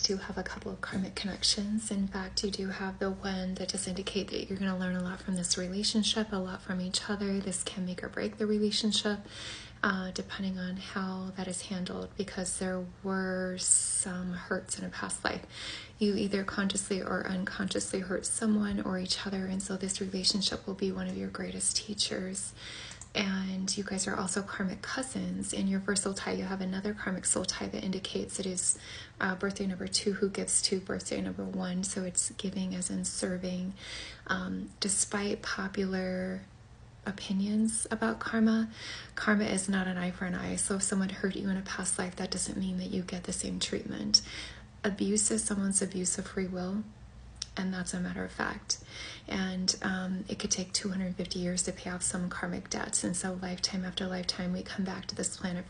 do have a couple of karmic connections. In fact, you do have the one that does indicate that you're going to learn a lot from this relationship, a lot from each other. This can make or break the relationship, depending on how that is handled, because there were some hurts in a past life. You either consciously or unconsciously hurt someone or each other, and so this relationship will be one of your greatest teachers. And you guys are also karmic cousins. In your first soul tie, you have another karmic soul tie that indicates it is birthday number 2 who gives to birthday number 1. So it's giving as in serving. Despite popular opinions about karma is not an eye for an eye. So if someone hurt you in a past life, that doesn't mean that you get the same treatment. Abuse is someone's abuse of free will, and that's a matter of fact. And it could take 250 years to pay off some karmic debts. And so lifetime after lifetime, we come back to this planet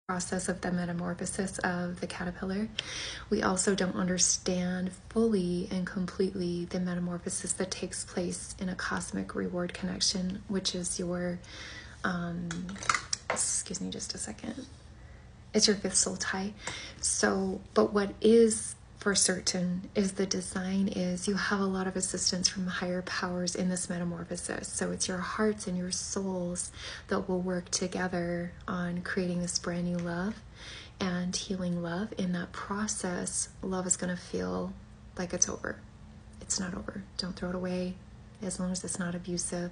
process of the metamorphosis of the caterpillar. We also don't understand fully and completely the metamorphosis that takes place in a cosmic reward connection, which is your, excuse me just a second, it's your 5th soul tie. So, but what is for certain is the design is you have a lot of assistance from higher powers in this metamorphosis. So it's your hearts and your souls that will work together on creating this brand new love and healing love. In that process, love is going to feel like it's over. It's not over. Don't throw it away. As long as it's not abusive,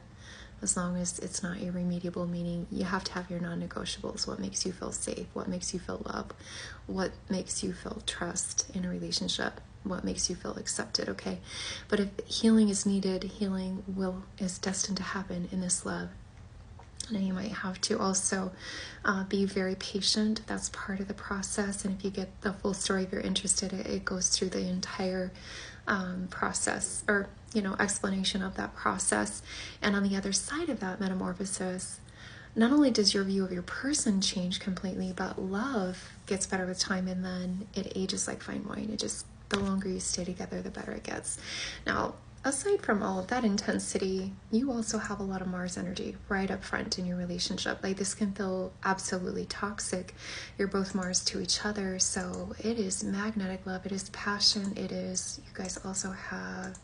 as long as it's not irremediable, meaning you have to have your non-negotiables. What makes you feel safe? What makes you feel love? What makes you feel trust in a relationship? What makes you feel accepted, okay? But if healing is needed, healing is destined to happen in this love. Now you might have to also be very patient. That's part of the process. And if you get the full story, if you're interested, it goes through the entire process, or explanation of that process. And on the other side of that metamorphosis, not only does your view of your person change completely, but love gets better with time, and then it ages like fine wine. It just, the longer you stay together, the better it gets. Now, aside from all of that intensity, you also have a lot of Mars energy right up front in your relationship. Like, this can feel absolutely toxic. You're both Mars to each other, so it is magnetic love, it is passion, it is, you guys also have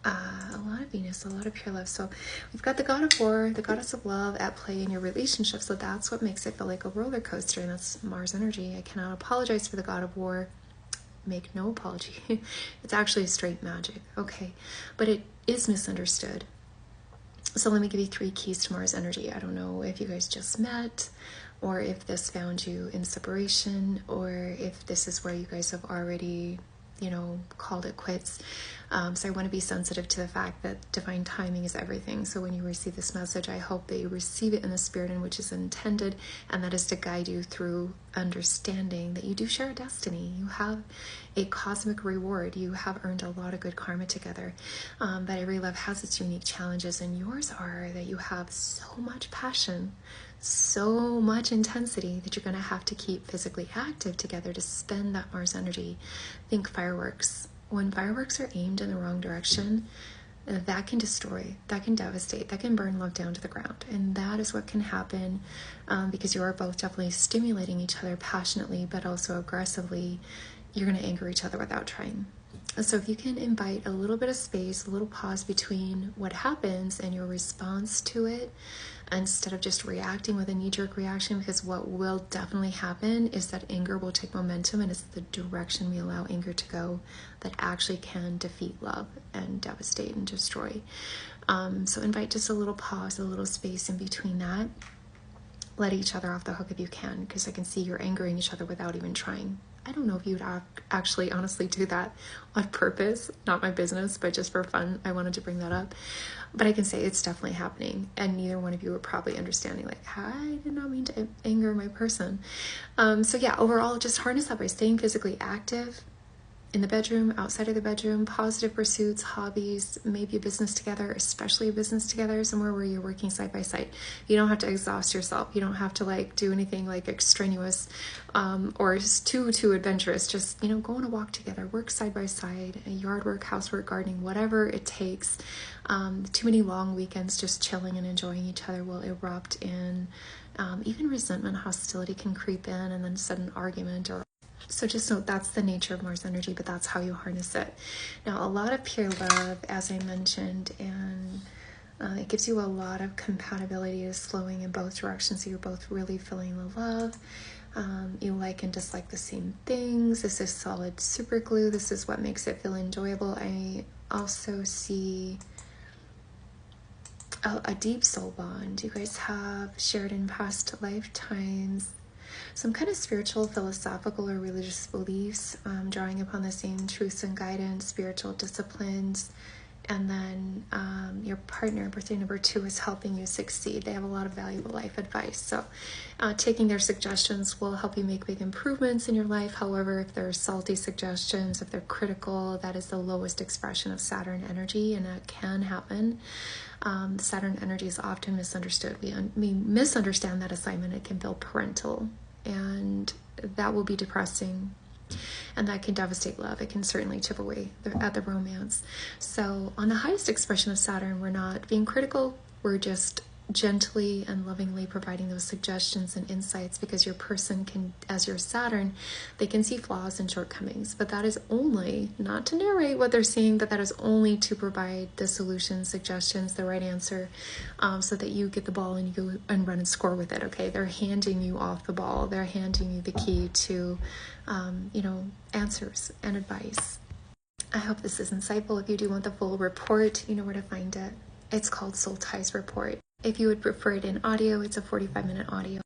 a lot of Venus, a lot of pure love. So we've got the god of war, the goddess of love at play in your relationship. So that's what makes it feel like a roller coaster, and that's Mars energy. I cannot apologize for the god of war. Make no apology. It's actually straight magic, okay? But it is misunderstood. So let me give you 3 keys to Mars energy. I don't know if you guys just met, or if this found you in separation, or if this is where you guys have already, called it quits. So I want to be sensitive to the fact that divine timing is everything. So when you receive this message, I hope that you receive it in the spirit in which is intended, and that is to guide you through understanding that you do share a destiny. You have a cosmic reward. You have earned a lot of good karma together. But every love has its unique challenges, and yours are that you have so much passion, so much intensity, that you're going to have to keep physically active together to spend that Mars energy. Think fireworks. When fireworks are aimed in the wrong direction, that can destroy, that can devastate, that can burn love down to the ground. And that is what can happen because you are both definitely stimulating each other passionately, but also aggressively. You're going to anger each other without trying. So if you can invite a little bit of space, a little pause between what happens and your response to it, instead of just reacting with a knee-jerk reaction, because what will definitely happen is that anger will take momentum, and it's the direction we allow anger to go that actually can defeat love and devastate and destroy. So invite just a little pause, a little space in between that. Let each other off the hook if you can, because I can see you're angering each other without even trying. I don't know if you'd actually honestly do that on purpose, not my business, but just for fun. I wanted to bring that up. But I can say it's definitely happening, and neither one of you are probably understanding, like, I did not mean to anger my person. So yeah, overall, just harness that by staying physically active in the bedroom, outside of the bedroom, positive pursuits, hobbies, maybe a business together, especially a business together, somewhere where you're working side by side. You don't have to exhaust yourself. You don't have to do anything extraneous or just too adventurous. Just, go on a walk together, work side by side, yard work, housework, gardening, whatever it takes. Too many long weekends just chilling and enjoying each other will erupt in even resentment, hostility can creep in, and then sudden argument. So just note that's the nature of Mars energy, but that's how you harness it. Now, a lot of pure love, as I mentioned, and it gives you a lot of compatibility. Is flowing in both directions, so you're both really feeling the love. You like and dislike the same things. This is solid super glue. This is what makes it feel enjoyable. I also see a deep soul bond. You guys have shared in past lifetimes some kind of spiritual, philosophical, or religious beliefs, drawing upon the same truths and guidance, spiritual disciplines. And then your partner, birthday number 2, is helping you succeed. They have a lot of valuable life advice. So taking their suggestions will help you make big improvements in your life. However, if they're salty suggestions, if they're critical, that is the lowest expression of Saturn energy, and that can happen. Saturn energy is often misunderstood. We misunderstand that assignment. It can feel parental, and that will be depressing, and that can devastate love. It can certainly chip away at the romance. So on the highest expression of Saturn, we're not being critical. We're just gently and lovingly providing those suggestions and insights, because your person can, as your Saturn, they can see flaws and shortcomings, but that is only, not to narrate what they're seeing, but that is only to provide the solutions, suggestions, the right answer, so that you get the ball and you go and run and score with it. Okay, they're handing you off the ball. They're handing you the key to answers and advice. I hope this is insightful. If you do want the full report, you know where to find it. It's called Soul Ties Report. If you would prefer it in audio, it's a 45-minute audio.